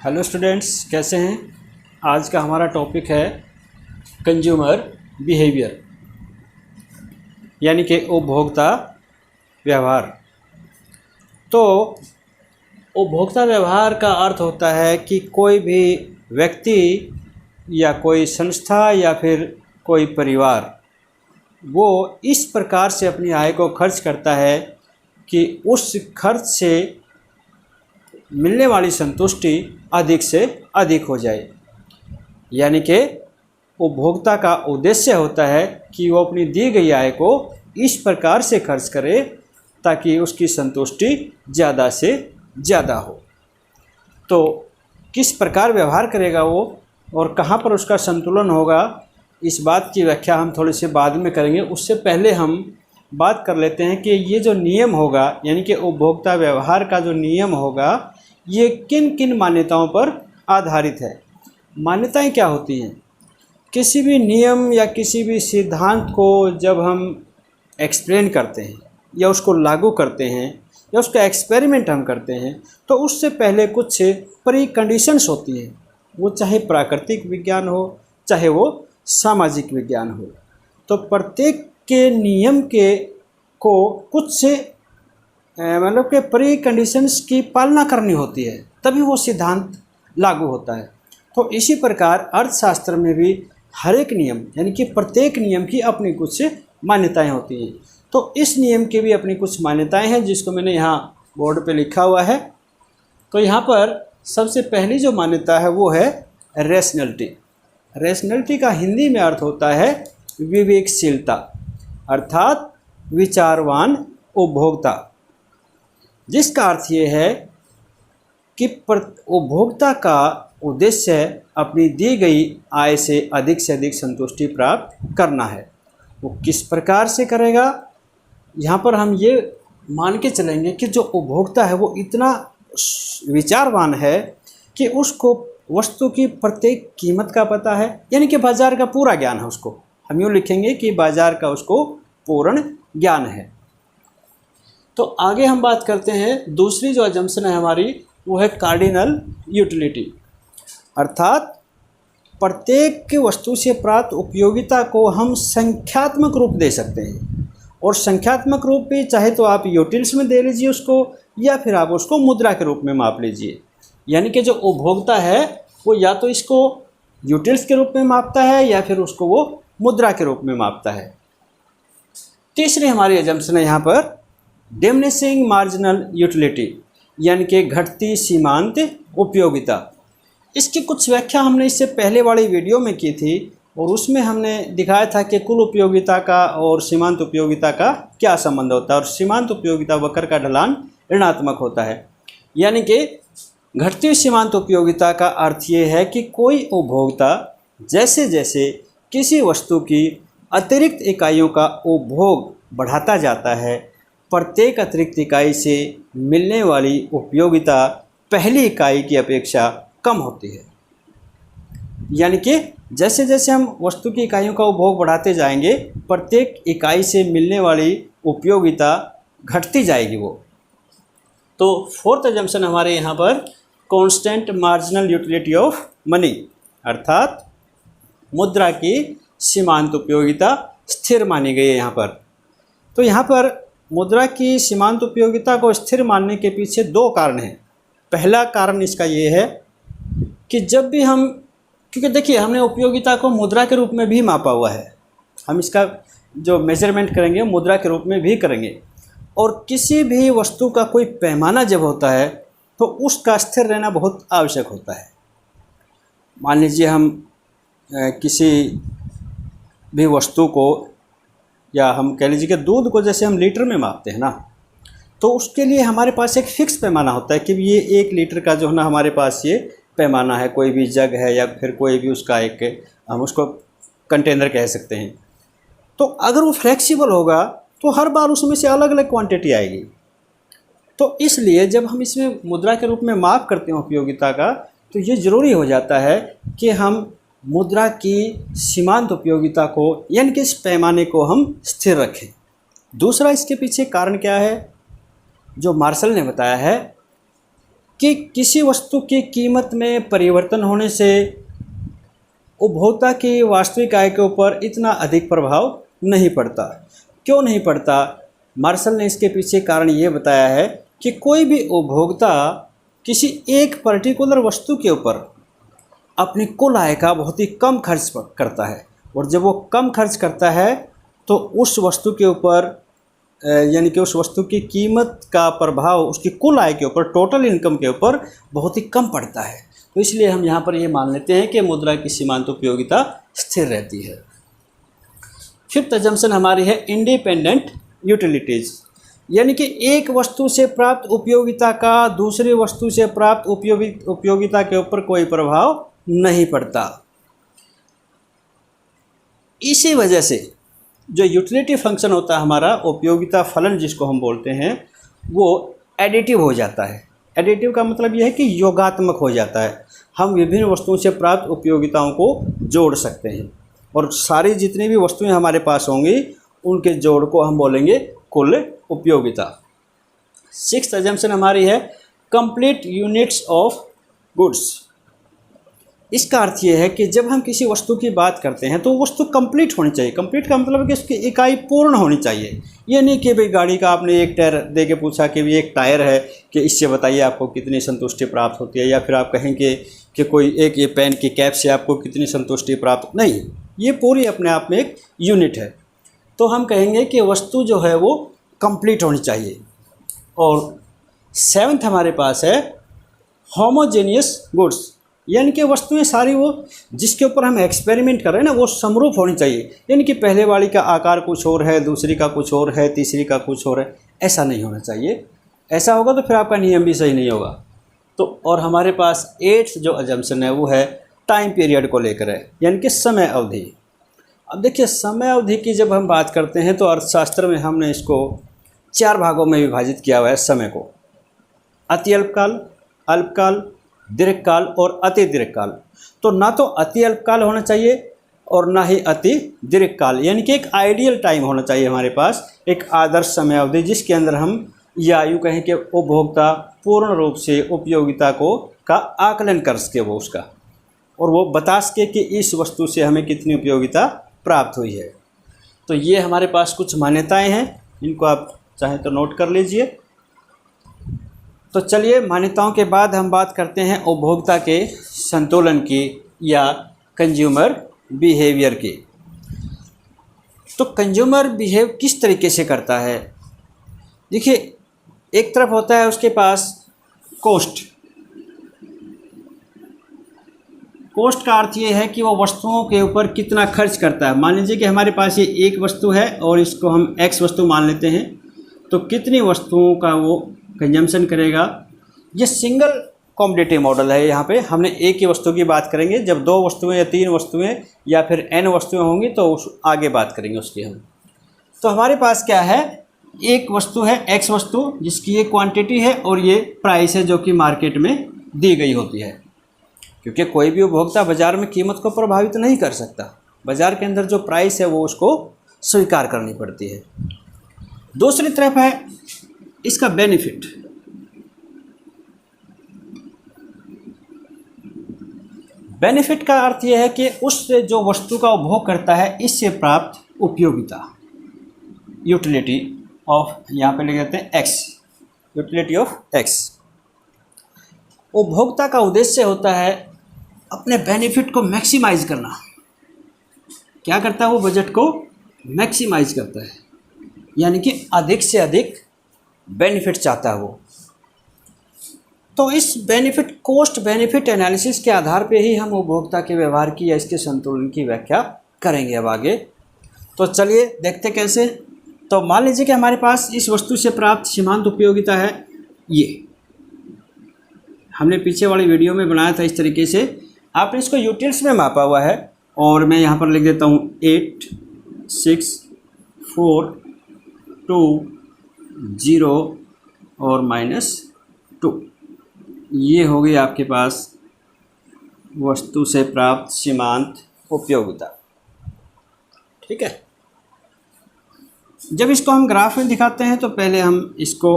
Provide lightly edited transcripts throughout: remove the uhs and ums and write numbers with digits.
Hello students, कैसे हैं। आज का हमारा टॉपिक है कंज्यूमर बिहेवियर, यानी कि उपभोक्ता व्यवहार। तो उपभोक्ता व्यवहार का अर्थ होता है कि कोई भी व्यक्ति या कोई संस्था या फिर कोई परिवार वो इस प्रकार से अपनी आय को खर्च करता है कि उस खर्च से मिलने वाली संतुष्टि अधिक से अधिक हो जाए। यानी कि उपभोक्ता का उद्देश्य होता है कि वो अपनी दी गई आय को इस प्रकार से खर्च करे ताकि उसकी संतुष्टि ज़्यादा से ज़्यादा हो। तो किस प्रकार व्यवहार करेगा वो और कहाँ पर उसका संतुलन होगा, इस बात की व्याख्या हम थोड़ी सी बाद में करेंगे। उससे पहले हम बात कर लेते हैं कि ये जो नियम होगा, यानी कि उपभोक्ता व्यवहार का जो नियम होगा, ये किन किन मान्यताओं पर आधारित है। मान्यताएं क्या होती हैं? किसी भी नियम या किसी भी सिद्धांत को जब हम एक्सप्लेन करते हैं या उसको लागू करते हैं या उसका एक्सपेरिमेंट हम करते हैं तो उससे पहले कुछ प्री कंडीशंस होती हैं। वो चाहे प्राकृतिक विज्ञान हो चाहे वो सामाजिक विज्ञान हो। तो प्रत्येक के नियम के को कुछ से मतलब कि प्री कंडीशंस की पालना करनी होती है, तभी वो सिद्धांत लागू होता है। तो इसी प्रकार अर्थशास्त्र में भी हर एक नियम, यानी कि प्रत्येक नियम की अपनी कुछ मान्यताएं होती हैं। तो इस नियम की भी अपनी कुछ मान्यताएं हैं जिसको मैंने यहाँ बोर्ड पे लिखा हुआ है। तो यहाँ पर सबसे पहली जो मान्यता है वो है रैशनैलिटी। रैशनैलिटी का हिंदी में अर्थ होता है विवेकशीलता, अर्थात विचारवान उपभोक्ता, जिसका अर्थ ये है कि उपभोक्ता का उद्देश्य अपनी दी गई आय से अधिक संतुष्टि प्राप्त करना है। वो किस प्रकार से करेगा, यहाँ पर हम ये मान के चलेंगे कि जो उपभोक्ता है वो इतना विचारवान है कि उसको वस्तु की प्रत्येक कीमत का पता है, यानी कि बाज़ार का पूरा ज्ञान है उसको। हम यूँ लिखेंगे कि बाज़ार का उसको पूर्ण ज्ञान है। तो आगे हम बात करते हैं, दूसरी जो अजम्पशन है हमारी वो है कार्डिनल यूटिलिटी, अर्थात प्रत्येक वस्तु से प्राप्त उपयोगिता को हम संख्यात्मक रूप दे सकते हैं। और संख्यात्मक रूप भी चाहे तो आप यूटिल्स में दे लीजिए उसको, या फिर आप उसको मुद्रा के रूप में माप लीजिए। यानी कि जो उपभोक्ता है वो या तो इसको यूटिल्स के रूप में मापता है या फिर उसको वो मुद्रा के रूप में मापता है। तीसरी हमारी अजम्पशन है यहाँ पर डिमिनिशिंग मार्जिनल यूटिलिटी, यानी कि घटती सीमांत उपयोगिता। इसकी कुछ व्याख्या हमने इससे पहले वाली वीडियो में की थी और उसमें हमने दिखाया था कि कुल उपयोगिता का और सीमांत उपयोगिता का क्या संबंध होता है। और सीमांत उपयोगिता वक्र का ढलान ऋणात्मक होता है। यानी कि घटती सीमांत उपयोगिता का अर्थ ये है कि कोई उपभोक्ता जैसे जैसे किसी वस्तु की अतिरिक्त इकाइयों का उपभोग बढ़ाता जाता है, प्रत्येक अतिरिक्त इकाई से मिलने वाली उपयोगिता पहली इकाई की अपेक्षा कम होती है। यानी कि जैसे जैसे हम वस्तु की इकाइयों का उपभोग बढ़ाते जाएंगे, प्रत्येक इकाई से मिलने वाली उपयोगिता घटती जाएगी वो। तो फोर्थ अजम्पशन हमारे यहाँ पर constant marginal utility of money, अर्थात मुद्रा की सीमांत उपयोगिता स्थिर मानी गई है यहाँ पर। तो यहाँ पर मुद्रा की सीमांत उपयोगिता को स्थिर मानने के पीछे दो कारण हैं। पहला कारण इसका ये है कि जब भी हम, क्योंकि देखिए हमने उपयोगिता को मुद्रा के रूप में भी मापा हुआ है, हम इसका जो मेजरमेंट करेंगे मुद्रा के रूप में भी करेंगे। और किसी भी वस्तु का कोई पैमाना जब होता है तो उसका स्थिर रहना बहुत आवश्यक होता है। मान लीजिए हम किसी भी वस्तु को, या हम कह लीजिए कि दूध को जैसे हम लीटर में मापते हैं ना, तो उसके लिए हमारे पास एक फ़िक्स पैमाना होता है कि ये 1 लीटर का जो है ना हमारे पास ये पैमाना है, कोई भी जग है या फिर कोई भी उसका एक, हम उसको कंटेनर कह सकते हैं। तो अगर वो फ्लेक्सिबल होगा तो हर बार उसमें से अलग अलग क्वांटिटी आएगी। तो इसलिए जब हम इसमें मुद्रा के रूप में माप करते हैं उपयोगिता का, तो ये ज़रूरी हो जाता है कि हम मुद्रा की सीमांत उपयोगिता को, यानी कि इस पैमाने को हम स्थिर रखें। दूसरा इसके पीछे कारण क्या है, जो मार्शल ने बताया है कि किसी वस्तु की कीमत में परिवर्तन होने से उपभोक्ता की वास्तविक आय के ऊपर इतना अधिक प्रभाव नहीं पड़ता। क्यों नहीं पड़ता? मार्शल ने इसके पीछे कारण ये बताया है कि कोई भी उपभोक्ता किसी एक पर्टिकुलर वस्तु के ऊपर अपनी कुल आय का बहुत ही कम खर्च करता है, और जब वो कम खर्च करता है तो उस वस्तु के ऊपर यानी कि उस वस्तु की कीमत का प्रभाव उसकी कुल आय के ऊपर, टोटल इनकम के ऊपर बहुत ही कम पड़ता है। तो इसलिए हम यहाँ पर ये मान लेते हैं कि मुद्रा की सीमांत उपयोगिता स्थिर रहती है। फिफ्थ अजम्पशन हमारी है इंडिपेंडेंट यूटिलिटीज़, यानी कि एक वस्तु से प्राप्त उपयोगिता का दूसरी वस्तु से प्राप्त उपयोगिता के ऊपर कोई प्रभाव नहीं पड़ता। इसी वजह से जो यूटिलिटी फंक्शन होता है हमारा, उपयोगिता फलन जिसको हम बोलते हैं, वो एडिटिव हो जाता है। एडिटिव का मतलब यह है कि योगात्मक हो जाता है। हम विभिन्न वस्तुओं से प्राप्त उपयोगिताओं को जोड़ सकते हैं, और सारी जितनी भी वस्तुएं हमारे पास होंगी उनके जोड़ को हम बोलेंगे कुल उपयोगिता। सिक्स्थ अजम्पशन हमारी है कंप्लीट यूनिट्स ऑफ गुड्स। इसका अर्थ ये है कि जब हम किसी वस्तु की बात करते हैं तो वस्तु कंप्लीट होनी चाहिए। कंप्लीट का मतलब है कि उसकी इकाई पूर्ण होनी चाहिए। ये नहीं कि भाई गाड़ी का आपने एक टायर दे के पूछा कि भी एक टायर है कि इससे बताइए आपको कितनी संतुष्टि प्राप्त होती है, या फिर आप कहेंगे कि कोई एक ये पेन की कैप से आपको कितनी संतुष्टि प्राप्त, नहीं, ये पूरी अपने आप में एक यूनिट है। तो हम कहेंगे कि वस्तु जो है वो कंप्लीट होनी चाहिए। और सेवन्थ हमारे पास है होमोजेनियस गुड्स, यानी कि वस्तुएं सारी वो जिसके ऊपर हम एक्सपेरिमेंट कर रहे हैं ना, वो समरूप होनी चाहिए। यानी कि पहले वाली का आकार कुछ और है, दूसरी का कुछ और है, तीसरी का कुछ और है, ऐसा नहीं होना चाहिए। ऐसा होगा तो फिर आपका नियम भी सही नहीं होगा। तो और हमारे पास एट्थ जो अजम्पशन है वो है टाइम पीरियड को लेकर है, यानी कि समय अवधि। अब देखिए, समय अवधि की जब हम बात करते हैं तो अर्थशास्त्र में हमने इसको 4 भागों में विभाजित किया हुआ है समय को। अति अल्पकाल, अल्पकाल, दीर्घकाल और अति दीर्घकाल। तो ना तो अति अल्पकाल होना चाहिए और ना ही अति दीर्घकाल, यानी कि एक आइडियल टाइम होना चाहिए हमारे पास, एक आदर्श समय अवधि जिसके अंदर हम या यूँ कहें कि उपभोक्ता पूर्ण रूप से उपयोगिता का आकलन कर सके वो उसका, और वो बता सके कि इस वस्तु से हमें कितनी उपयोगिता प्राप्त हुई है। तो ये हमारे पास कुछ मान्यताएं हैं, इनको आप चाहें तो नोट कर लीजिए। तो चलिए, मान्यताओं के बाद हम बात करते हैं उपभोक्ता के संतुलन की या कंज्यूमर बिहेवियर की। तो कंज्यूमर बिहेव किस तरीके से करता है? देखिए, एक तरफ होता है उसके पास कॉस्ट। कॉस्ट का अर्थ ये है कि वो वस्तुओं के ऊपर कितना खर्च करता है। मान लीजिए कि हमारे पास ये एक वस्तु है और इसको हम एक्स वस्तु मान लेते हैं, तो कितनी वस्तुओं का वो कंजम्पशन करेगा। ये सिंगल कॉमोडिटी मॉडल है। यहाँ पे हमने एक ही वस्तु की बात करेंगे। जब 2 वस्तुएं या 3 वस्तुएं या फिर n वस्तुएं होंगी तो आगे बात करेंगे उसकी हम। तो हमारे पास क्या है, एक वस्तु है x वस्तु जिसकी ये क्वांटिटी है और ये प्राइस है जो कि मार्केट में दी गई होती है, क्योंकि कोई भी उपभोक्ता बाज़ार में कीमत को प्रभावित नहीं कर सकता। बाज़ार के अंदर जो प्राइस है वो उसको स्वीकार करनी पड़ती है। दूसरी तरफ है इसका बेनिफिट। बेनिफिट का अर्थ यह है कि उससे जो वस्तु का उपभोग करता है इससे प्राप्त उपयोगिता, यूटिलिटी ऑफ, यहाँ पे लिख देते हैं एक्स, यूटिलिटी ऑफ एक्स। उपभोक्ता का उद्देश्य होता है अपने बेनिफिट को मैक्सिमाइज करना। क्या करता है वो? बजट को मैक्सिमाइज करता है, यानी कि अधिक से अधिक बेनिफिट चाहता है वो। तो इस बेनिफिट कॉस्ट बेनिफिट एनालिसिस के आधार पे ही हम उपभोक्ता के व्यवहार की या इसके संतुलन की व्याख्या करेंगे अब आगे। तो चलिए देखते कैसे। तो मान लीजिए कि हमारे पास इस वस्तु से प्राप्त सीमांत उपयोगिता है, ये हमने पीछे वाली वीडियो में बनाया था इस तरीके से। आपने इसको यूटिल्स में मापा हुआ है और मैं यहाँ पर लिख देता हूँ 8 6 4 2 0 और -2। ये हो गई आपके पास वस्तु से प्राप्त सीमांत उपयोगिता। ठीक है। जब इसको हम ग्राफ में दिखाते हैं तो पहले हम इसको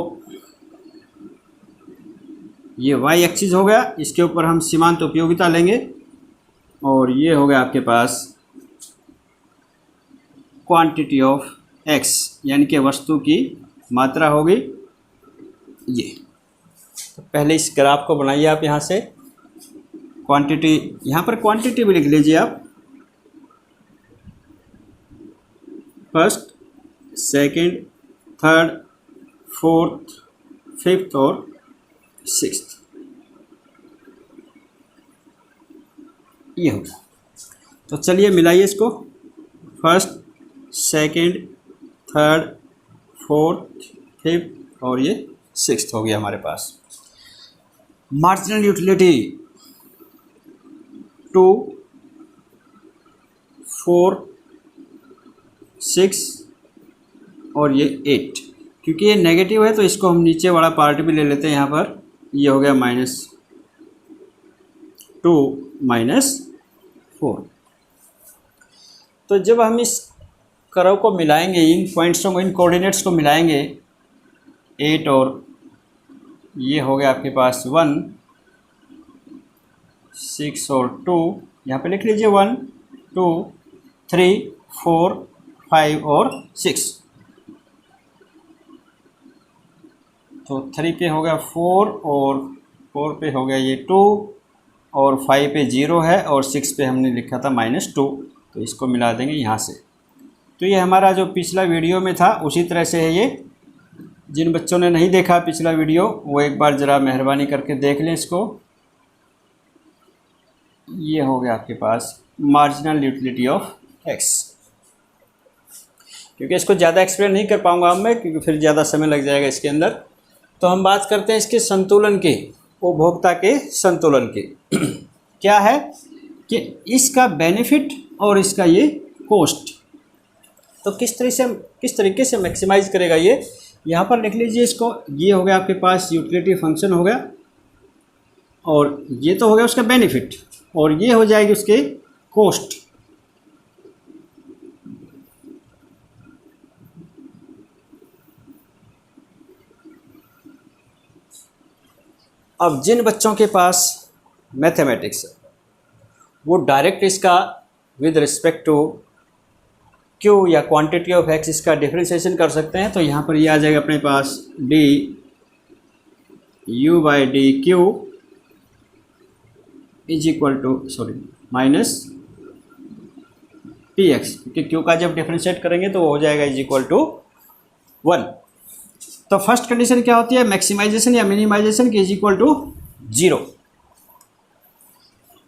ये वाई एक्सिस हो गया, इसके ऊपर हम सीमांत उपयोगिता लेंगे और ये हो गया आपके पास क्वांटिटी ऑफ एक्स, यानी कि वस्तु की मात्रा होगी ये। तो पहले इस ग्राफ को बनाइए आप यहाँ से, क्वांटिटी, यहाँ पर क्वांटिटी भी लिख लीजिए आप, first, second, third, fourth, fifth और सिक्स्थ, ये हो गया। तो चलिए मिलाइए इसको, first, second, third, fourth, fifth और ये सिक्स्थ हो गया हमारे पास। मार्जिनल यूटिलिटी 2, 4, 6 और ये 8, क्योंकि ये नेगेटिव है तो इसको हम नीचे वाला पार्ट भी ले लेते हैं। यहाँ पर ये हो गया -2 -4। तो जब हम इस कर्व को मिलाएंगे, इन पॉइंट्सों को, इन कोऑर्डिनेट्स को मिलाएंगे, 8 और ये हो गया आपके पास 1, 6 और 2, यहाँ पे लिख लीजिए 1, 2, 3, 4, 5 और 6। तो 3 पे हो गया 4 और 4 पे हो गया ये 2 और 5 पे 0 है और 6 पे हमने लिखा था -2, तो इसको मिला देंगे यहाँ से। तो ये हमारा जो पिछला वीडियो में था उसी तरह से है ये। जिन बच्चों ने नहीं देखा पिछला वीडियो वो एक बार ज़रा मेहरबानी करके देख लें इसको। ये हो गया आपके पास मार्जिनल यूटिलिटी ऑफ एक्स। क्योंकि इसको ज़्यादा एक्सप्लेन नहीं कर पाऊँगा अब मैं, क्योंकि फिर ज़्यादा समय लग जाएगा इसके अंदर। तो हम बात करते हैं इसके संतुलन की, उपभोक्ता के संतुलन की। क्या है कि इसका बेनिफिट और इसका ये कोस्ट, तो किस तरीके से मैक्सिमाइज़ करेगा ये, यहाँ पर लिख लीजिए इसको। ये हो गया आपके पास यूटिलिटी फंक्शन हो गया और ये तो हो गया उसका बेनिफिट और ये हो जाएगी उसके कोस्ट। अब जिन बच्चों के पास मैथमेटिक्स है वो डायरेक्ट इसका विद रिस्पेक्ट टू क्यू या क्वांटिटी ऑफ एक्स इसका डिफरेंशिएशन कर सकते हैं। तो यहाँ पर ये आ जाएगा अपने पास D U by D Q is equal to minus P X, क्योंकि क्यू का जब डिफरेंशिएट करेंगे तो वो हो जाएगा इज इक्वल टू 1। तो फर्स्ट कंडीशन क्या होती है, मैक्सिमाइजेशन या मिनिमाइजेशन की इज इक्वल टू 0।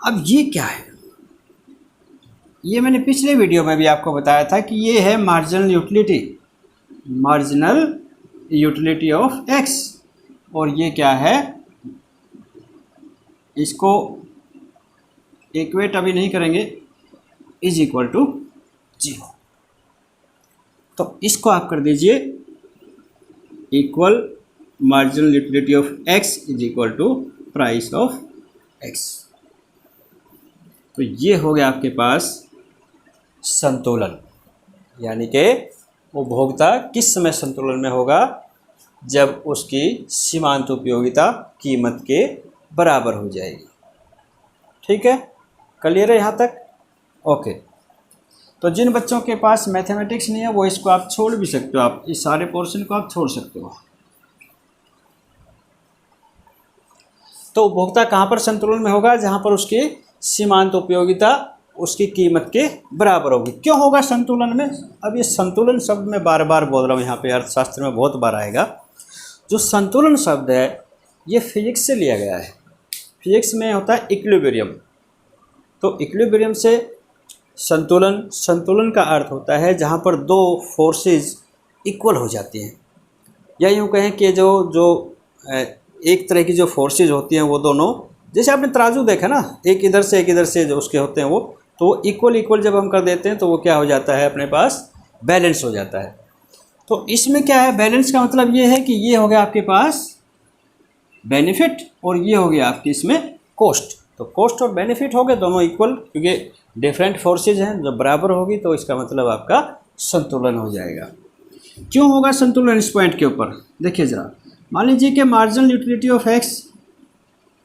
अब ये क्या है, ये मैंने पिछले वीडियो में भी आपको बताया था कि ये है मार्जिनल यूटिलिटी ऑफ एक्स। और ये क्या है, इसको इक्वेट अभी नहीं करेंगे, इज इक्वल टू 0। तो इसको आप कर दीजिए equal marginal utility of X is equal to price of X. तो ये हो गया आपके पास संतुलन, यानी कि उपभोक्ता किस समय संतुलन में होगा, जब उसकी सीमांत उपयोगिता कीमत के बराबर हो जाएगी। ठीक है, क्लियर है यहाँ तक? ओके। तो जिन बच्चों के पास मैथमेटिक्स नहीं है वो इसको आप छोड़ भी सकते हो, आप इस सारे पोर्शन को आप छोड़ सकते हो। तो उपभोक्ता कहाँ पर संतुलन में होगा, जहाँ पर उसकी सीमांत उपयोगिता उसकी कीमत के बराबर होगी। क्यों होगा संतुलन में? अब ये संतुलन शब्द मैं बार बार बोल रहा हूँ, यहाँ पे अर्थशास्त्र में बहुत बार आएगा। जो संतुलन शब्द है ये फिजिक्स से लिया गया है। फिजिक्स में होता है इक्विलिब्रियम। तो इक्विलिब्रियम से संतुलन का अर्थ होता है जहाँ पर दो फोर्सेस इक्वल हो जाती हैं, या यूँ कहें कि जो एक तरह की जो फोर्सेस होती हैं वो दोनों, जैसे आपने तराजू देखा ना, एक इधर से जो उसके होते हैं वो, तो वो इक्वल जब हम कर देते हैं तो वो क्या हो जाता है, अपने पास बैलेंस हो जाता है। तो इसमें क्या है, बैलेंस का मतलब ये है कि ये हो गया आपके पास बेनिफिट और ये हो गया आपकी इसमें कॉस्ट। तो कॉस्ट और बेनिफिट हो गए दोनों इक्वल, क्योंकि डिफरेंट फोर्सेज हैं, जब बराबर होगी तो इसका मतलब आपका संतुलन हो जाएगा। क्यों होगा संतुलन इस पॉइंट के ऊपर? देखिए ज़रा, मान लीजिए कि मार्जिनल यूटिलिटी ऑफ एक्स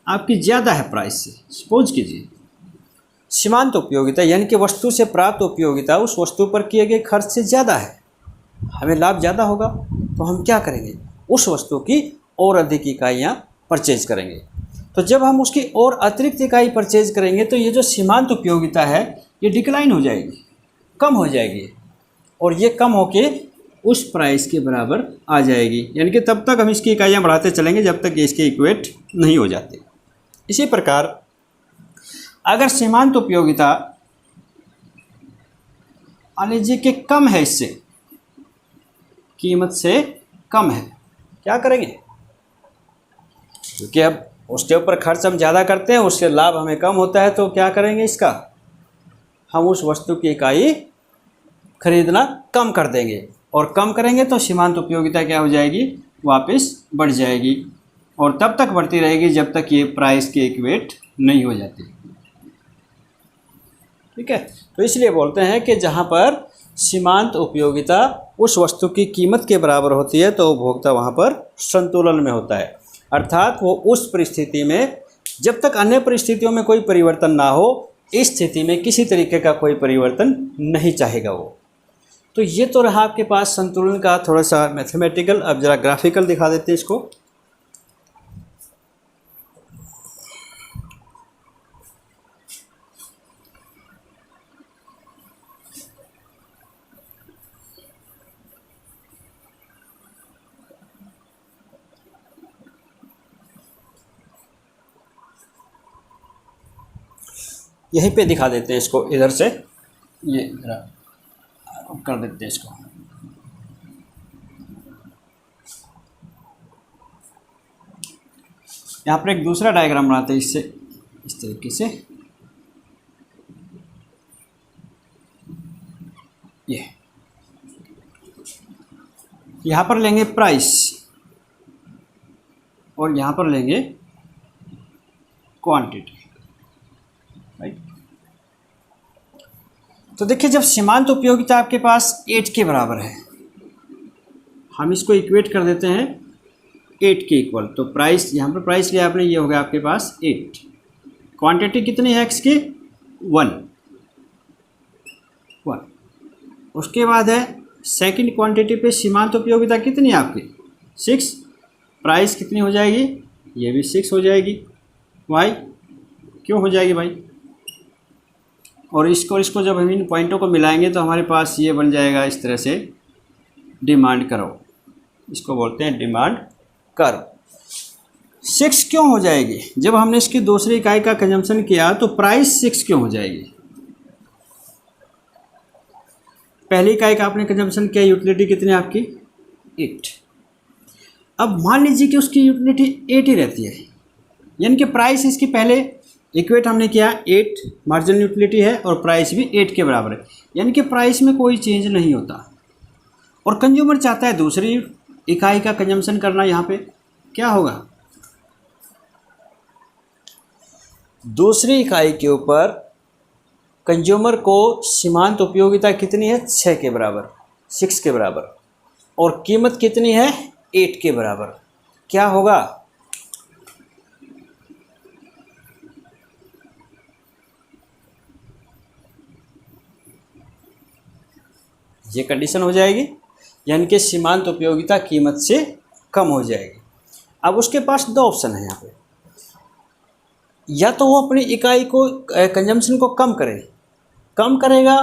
आपकी ज़्यादा है प्राइस से, सपोज कीजिए सीमांत उपयोगिता यानी कि वस्तु से प्राप्त उपयोगिता उस वस्तु पर किए गए खर्च से ज़्यादा है, हमें लाभ ज़्यादा होगा, तो हम क्या करेंगे, उस वस्तु की और अधिक इकाइयाँ परचेज करेंगे। तो जब हम उसकी और अतिरिक्त इकाई परचेज करेंगे तो ये जो सीमांत उपयोगिता है ये डिक्लाइन हो जाएगी, कम हो जाएगी, और ये कम होके उस प्राइस के बराबर आ जाएगी, यानी कि तब तक हम इसकी इकाइयाँ बढ़ाते चलेंगे जब तक ये इसके इक्वेट नहीं हो जाते। इसी प्रकार अगर सीमांत उपयोगिता मान लीजिए कि कम है, इससे कीमत से कम है, क्या करेंगे, क्योंकि अब उसके ऊपर खर्च हम ज़्यादा करते हैं, उससे लाभ हमें कम होता है, तो क्या करेंगे इसका, हम उस वस्तु की इकाई खरीदना कम कर देंगे, और कम करेंगे तो सीमांत उपयोगिता क्या हो जाएगी, वापस बढ़ जाएगी, और तब तक बढ़ती रहेगी जब तक ये प्राइस के इक्वेट नहीं हो जाती। ठीक है, तो इसलिए बोलते हैं कि जहाँ पर सीमांत उपयोगिता उस वस्तु की कीमत के बराबर होती है तो उपभोक्ता वहाँ पर संतुलन में होता है, अर्थात वो उस परिस्थिति में जब तक अन्य परिस्थितियों में कोई परिवर्तन ना हो, इस स्थिति में किसी तरीके का कोई परिवर्तन नहीं चाहेगा वो। तो ये तो रहा आपके पास संतुलन का थोड़ा सा मैथमेटिकल। अब ज़रा ग्राफिकल दिखा देते हैं इसको। यहीं पे दिखा देते हैं इसको, इधर से ये जरा कर देते हैं इसको। यहाँ पर एक दूसरा डायग्राम बनाते हैं इससे, इस तरीके से, ये यहाँ पर लेंगे प्राइस और यहाँ पर लेंगे क्वांटिटी, राइट। तो देखिए जब सीमांत उपयोगिता आपके पास 8 के बराबर है, हम इसको इक्वेट कर देते हैं 8 के इक्वल, तो प्राइस यहाँ पर प्राइस लिया आपने, ये हो गया आपके पास 8। क्वांटिटी कितनी है एक्स की, 1। उसके बाद है सेकंड क्वांटिटी पे सीमांत उपयोगिता कितनी है आपकी, 6। प्राइस कितनी हो जाएगी, ये भी 6 हो जाएगी। वाई क्यों हो जाएगी भाई, और इसको जब हम इन पॉइंटों को मिलाएंगे तो हमारे पास ये बन जाएगा इस तरह से डिमांड कर्व, इसको बोलते हैं डिमांड कर्व। 6 क्यों हो जाएगी, जब हमने इसकी दूसरी इकाई का कंजम्पशन किया तो प्राइस 6 क्यों हो जाएगी, पहली इकाई का आपने कंजम्पशन किया, यूटिलिटी कितनी है आपकी 8। अब मान लीजिए कि उसकी यूटिलिटी 8 ही रहती है, यानी कि प्राइस इसकी पहले इक्वेट हमने किया 8 मार्जिनल यूटिलिटी है और प्राइस भी 8 के बराबर है, यानी कि प्राइस में कोई चेंज नहीं होता, और कंज्यूमर चाहता है दूसरी इकाई का कंजम्पशन करना। यहाँ पे क्या होगा, दूसरी इकाई के ऊपर कंज्यूमर को सीमांत उपयोगिता कितनी है, 6 के बराबर, 6 के बराबर, और कीमत कितनी है 8 के बराबर। क्या होगा, ये कंडीशन हो जाएगी, यानी कि सीमांत उपयोगिता कीमत से कम हो जाएगी। अब उसके पास 2 ऑप्शन है यहाँ पे, या तो वो अपनी इकाई को कंजम्पशन को कम करेगा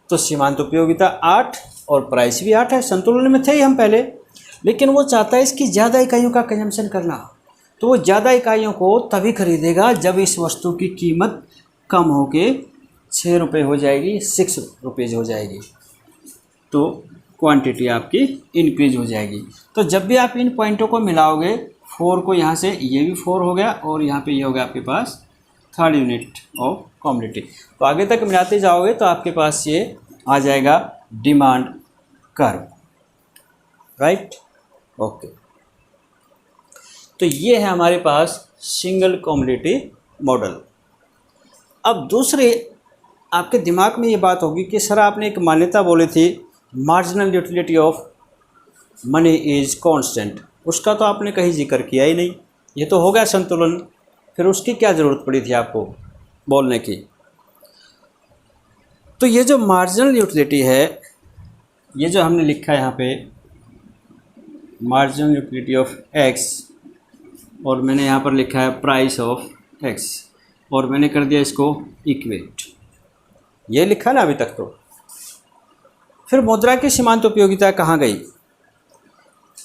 तो सीमांत उपयोगिता 8 और प्राइस भी 8 है, संतुलन में थे ही हम पहले, लेकिन वो चाहता है इसकी ज़्यादा इकाइयों का कंजम्पशन करना, तो वो ज़्यादा इकाइयों को तभी खरीदेगा जब इस वस्तु की कीमत कम होके 6 रुपये हो जाएगी, 6 रुपीज़ हो जाएगी, तो क्वांटिटी आपकी इंक्रीज हो जाएगी। तो जब भी आप इन पॉइंटों को मिलाओगे, 4 को यहाँ से, ये भी 4 हो गया और यहाँ पे ये हो गया आपके पास 3rd यूनिट ऑफ कमोडिटी, तो आगे तक मिलाते जाओगे तो आपके पास ये आ जाएगा डिमांड कर्व, राइट। ओके, तो ये है हमारे पास सिंगल कमोडिटी मॉडल। अब दूसरे आपके दिमाग में ये बात होगी कि सर आपने एक मान्यता बोली थी, marginal utility of money is constant, उसका तो आपने कहीं जिक्र किया ही नहीं। ये तो हो गया संतुलन, फिर उसकी क्या ज़रूरत पड़ी थी आपको बोलने की। तो ये जो मार्जिनल यूटिलिटी है, ये जो हमने लिखा है यहाँ पे मार्जिनल यूटिलिटी ऑफ एक्स, और मैंने यहाँ पर लिखा है प्राइस ऑफ एक्स, और मैंने कर दिया इसको इक्वेट, ये लिखा ना अभी तक। तो फिर मुद्रा की सीमांत उपयोगिता कहाँ गई?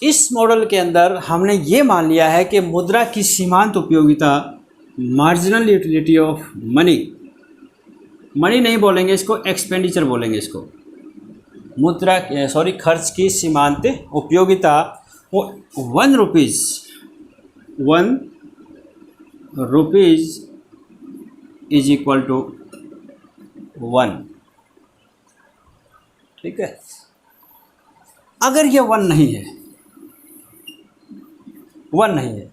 इस मॉडल के अंदर हमने ये मान लिया है कि मुद्रा की सीमांत उपयोगिता marginal utility of money, money नहीं बोलेंगे इसको, एक्सपेंडिचर बोलेंगे इसको, मुद्रा खर्च की सीमांत उपयोगिता वो 1 रुपीज़ इज इक्वल टू 1। ठीक है, अगर ये 1 नहीं है, 1 नहीं है,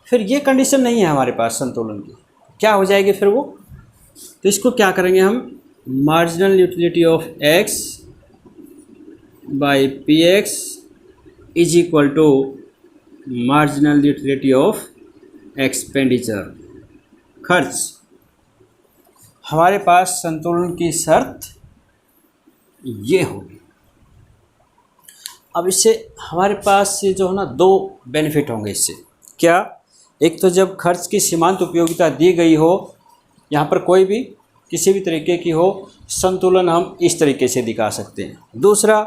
फिर ये कंडीशन नहीं है हमारे पास संतुलन की, क्या हो जाएगी फिर वो? तो इसको क्या करेंगे हम, marginal utility of X by P X is equal to marginal utility of expenditure, खर्च। हमारे पास संतुलन की शर्त ये होगी। अब इससे हमारे पास ये जो है ना 2 बेनिफिट होंगे इससे। क्या? एक तो जब खर्च की सीमांत उपयोगिता दी गई हो, यहाँ पर कोई भी किसी भी तरीके की हो, संतुलन हम इस तरीके से दिखा सकते हैं। दूसरा,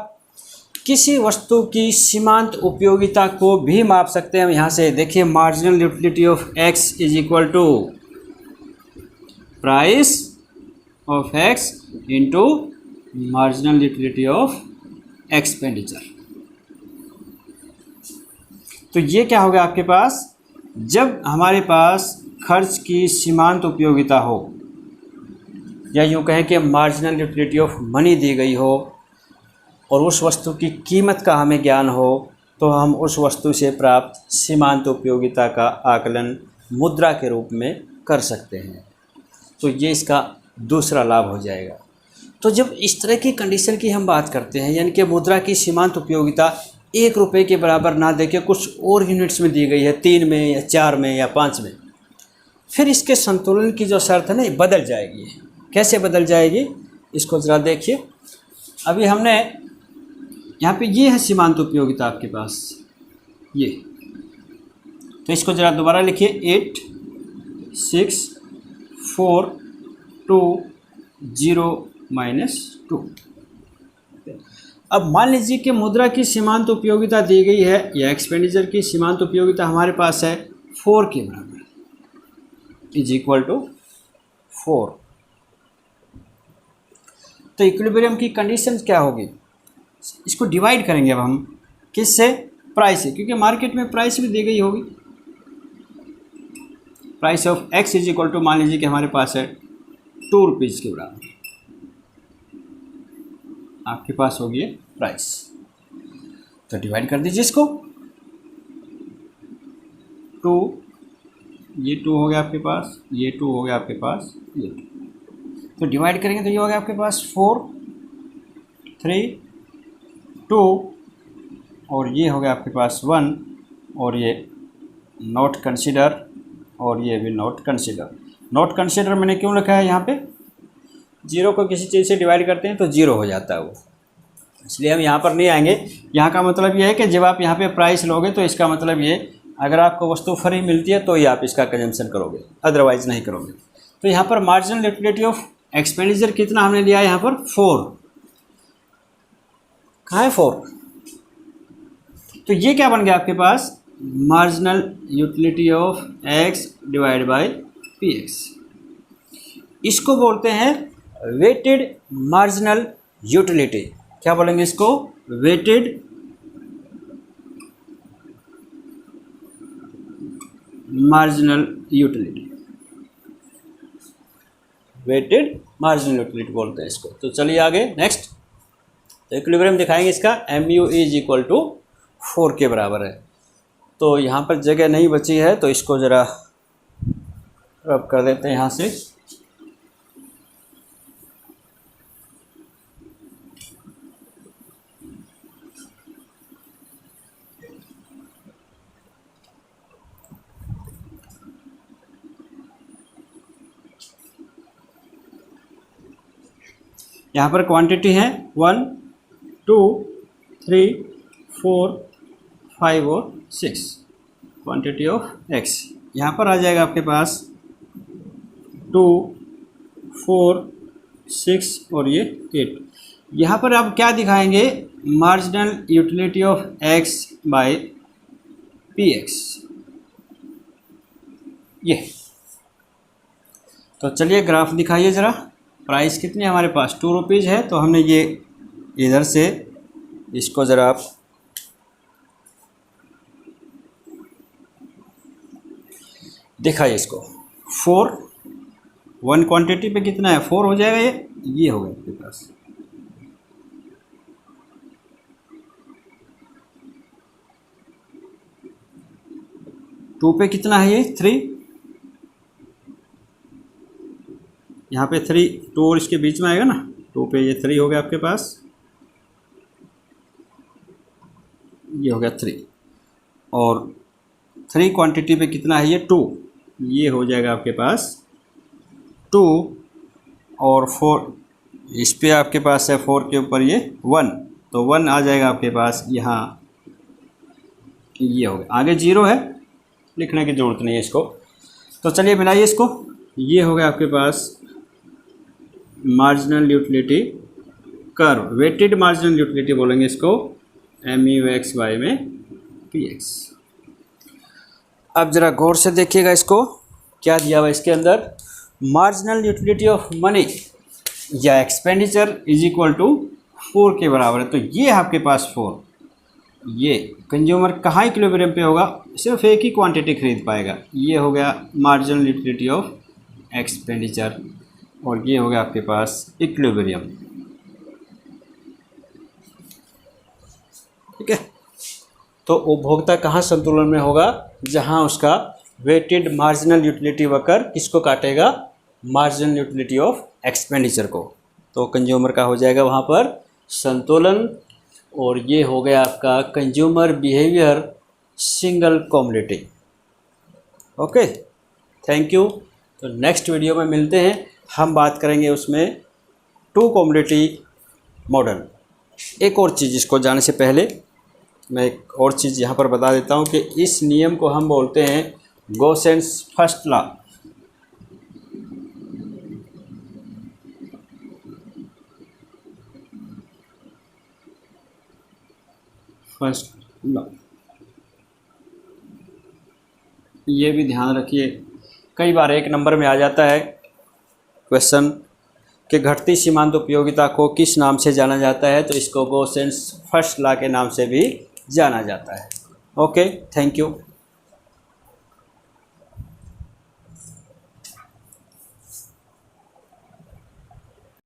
किसी वस्तु की सीमांत उपयोगिता को भी माप सकते हैं हम यहाँ से। देखिए, marginal utility of X is equal to price of X into marginal utility of expenditure. तो ये क्या होगा आपके पास, जब हमारे पास खर्च की सीमांत उपयोगिता हो, या यूँ कहें कि मार्जिनल यूटिलिटी ऑफ मनी दी गई हो, और उस वस्तु की कीमत का हमें ज्ञान हो, तो हम उस वस्तु से प्राप्त सीमांत उपयोगिता का आकलन मुद्रा के रूप में कर सकते हैं। तो ये इसका दूसरा लाभ हो जाएगा। तो जब इस तरह की कंडीशन की हम बात करते हैं, यानी कि मुद्रा की सीमांत उपयोगिता 1 रुपये के बराबर ना देके कुछ और यूनिट्स में दी गई है, 3 में या 4 में या 5 में, फिर इसके संतुलन की जो शर्त है ना, ये बदल जाएगी। कैसे बदल जाएगी, इसको ज़रा देखिए। अभी हमने यहाँ पे ये है सीमांत उपयोगिता आपके पास, ये, तो इसको ज़रा दोबारा लिखिए, 8 6 4 2 0 -2। अब मान लीजिए कि मुद्रा की सीमांत उपयोगिता दी गई है, या एक्सपेंडिचर की सीमांत उपयोगिता हमारे पास है 4 के बराबर, इज इक्वल टू 4। तो इक्विलिब्रियम की कंडीशन क्या होगी, इसको डिवाइड करेंगे अब हम, किससे? प्राइस से, क्योंकि मार्केट में प्राइस भी दी गई होगी। Price of X is equal to, मान लीजिए कि हमारे पास है 2 रुपीज़ के बराबर, आपके पास होगी प्राइस, तो डिवाइड कर दीजिए इसको। 2, ये 2 हो गया आपके पास, ये 2 हो गया आपके पास, ये 2, तो डिवाइड करेंगे तो ये हो गया आपके पास 4 3 2, और ये हो गया आपके पास 1, और ये नॉट कंसीडर, और ये भी नॉट कंसीडर। नॉट कंसीडर मैंने क्यों लिखा है यहाँ पे, 0 को किसी चीज़ से डिवाइड करते हैं तो 0 हो जाता है वो, इसलिए हम यहाँ पर नहीं आएंगे। यहाँ का मतलब ये है कि जब आप यहाँ पे प्राइस लोगे तो इसका मतलब ये, अगर आपको वस्तु फ्री मिलती है तो ही आप इसका कंजम्पशन करोगे, अदरवाइज नहीं करोगे। तो यहाँ पर मार्जिनल यूटिलिटी ऑफ एक्सपेंडिचर कितना हमने लिया है यहाँ पर, 4। कहाँ है 4? तो ये क्या बन गया आपके पास, marginal utility of X divide by P X. इसको बोलते हैं वेटेड मार्जिनल यूटिलिटी। क्या बोलेंगे इसको, weighted marginal utility, weighted marginal utility बोलते हैं इसको। तो चलिए आगे नेक्स्ट, तो इक्विलिब्रियम दिखाएंगे इसका, mu इज इक्वल टू 4 के बराबर है। तो यहाँ पर जगह नहीं बची है, तो इसको ज़रा रब कर देते हैं यहाँ से। यहाँ पर क्वांटिटी है 1 2 3 4 5 और 6, क्वांटिटी ऑफ x। यहाँ पर आ जाएगा आपके पास 2 4 6 और ये 8। यहाँ पर आप क्या दिखाएंगे, marginal utility of x by px, ये। तो चलिए ग्राफ दिखाइए ज़रा। प्राइस कितनी है हमारे पास, 2 रुपीज़ है, तो हमने ये इधर से इसको ज़रा आप दिखाइए इसको। 4 1 क्वांटिटी पे कितना है, 4 हो जाएगा, ये हो गया आपके पास। टू पे कितना है, ये 3, यहाँ पे 3 2 और इसके बीच में आएगा ना, 2 पे ये 3 हो गया आपके पास, ये हो गया 3। और 3 क्वांटिटी पे कितना है, ये 2, ये हो जाएगा आपके पास 2 और 4, इस पे आपके पास है 4 के ऊपर ये 1, तो 1 आ जाएगा आपके पास यहाँ, ये हो गया। आगे 0 है, लिखने की ज़रूरत नहीं है इसको। तो चलिए मिलाइए इसको, ये हो गया आपके पास marginal utility curve, weighted marginal utility बोलेंगे इसको, MUXY में PX। अब ज़रा गौर से देखिएगा इसको, क्या दिया हुआ इसके अंदर, मार्जिनल यूटिलिटी ऑफ मनी या एक्सपेंडिचर इज इक्वल टू 4 के बराबर है। तो ये है आपके पास 4, ये कंज्यूमर कहाँ इक्विलिब्रियम पे होगा, सिर्फ एक ही क्वांटिटी खरीद पाएगा, ये हो गया मार्जिनल यूटिलिटी ऑफ एक्सपेंडिचर, और ये हो गया आपके पास इक्विलिब्रियम। ठीक है, तो उपभोक्ता कहाँ संतुलन में होगा, जहाँ उसका वेटेड मार्जिनल यूटिलिटी वर्कर किसको काटेगा, मार्जिनल यूटिलिटी ऑफ एक्सपेंडिचर को, तो कंज्यूमर का हो जाएगा वहाँ पर संतुलन। और ये हो गया आपका consumer behaviour single commodity. Okay, thank you. तो नेक्स्ट वीडियो में मिलते हैं, हम बात करेंगे उसमें 2 कमोडिटी मॉडल। एक और चीज़, इसको जाने से पहले मैं एक और चीज़ यहाँ पर बता देता हूँ कि इस नियम को हम बोलते हैं गोसेंस फर्स्ट लॉ। फर्स्ट लॉ, ये भी ध्यान रखिए, कई बार 1 नंबर में आ जाता है क्वेश्चन कि घटती सीमांत उपयोगिता को किस नाम से जाना जाता है, तो इसको गोसेंस फर्स्ट लॉ के नाम से भी जाना जाता है। Okay, thank you.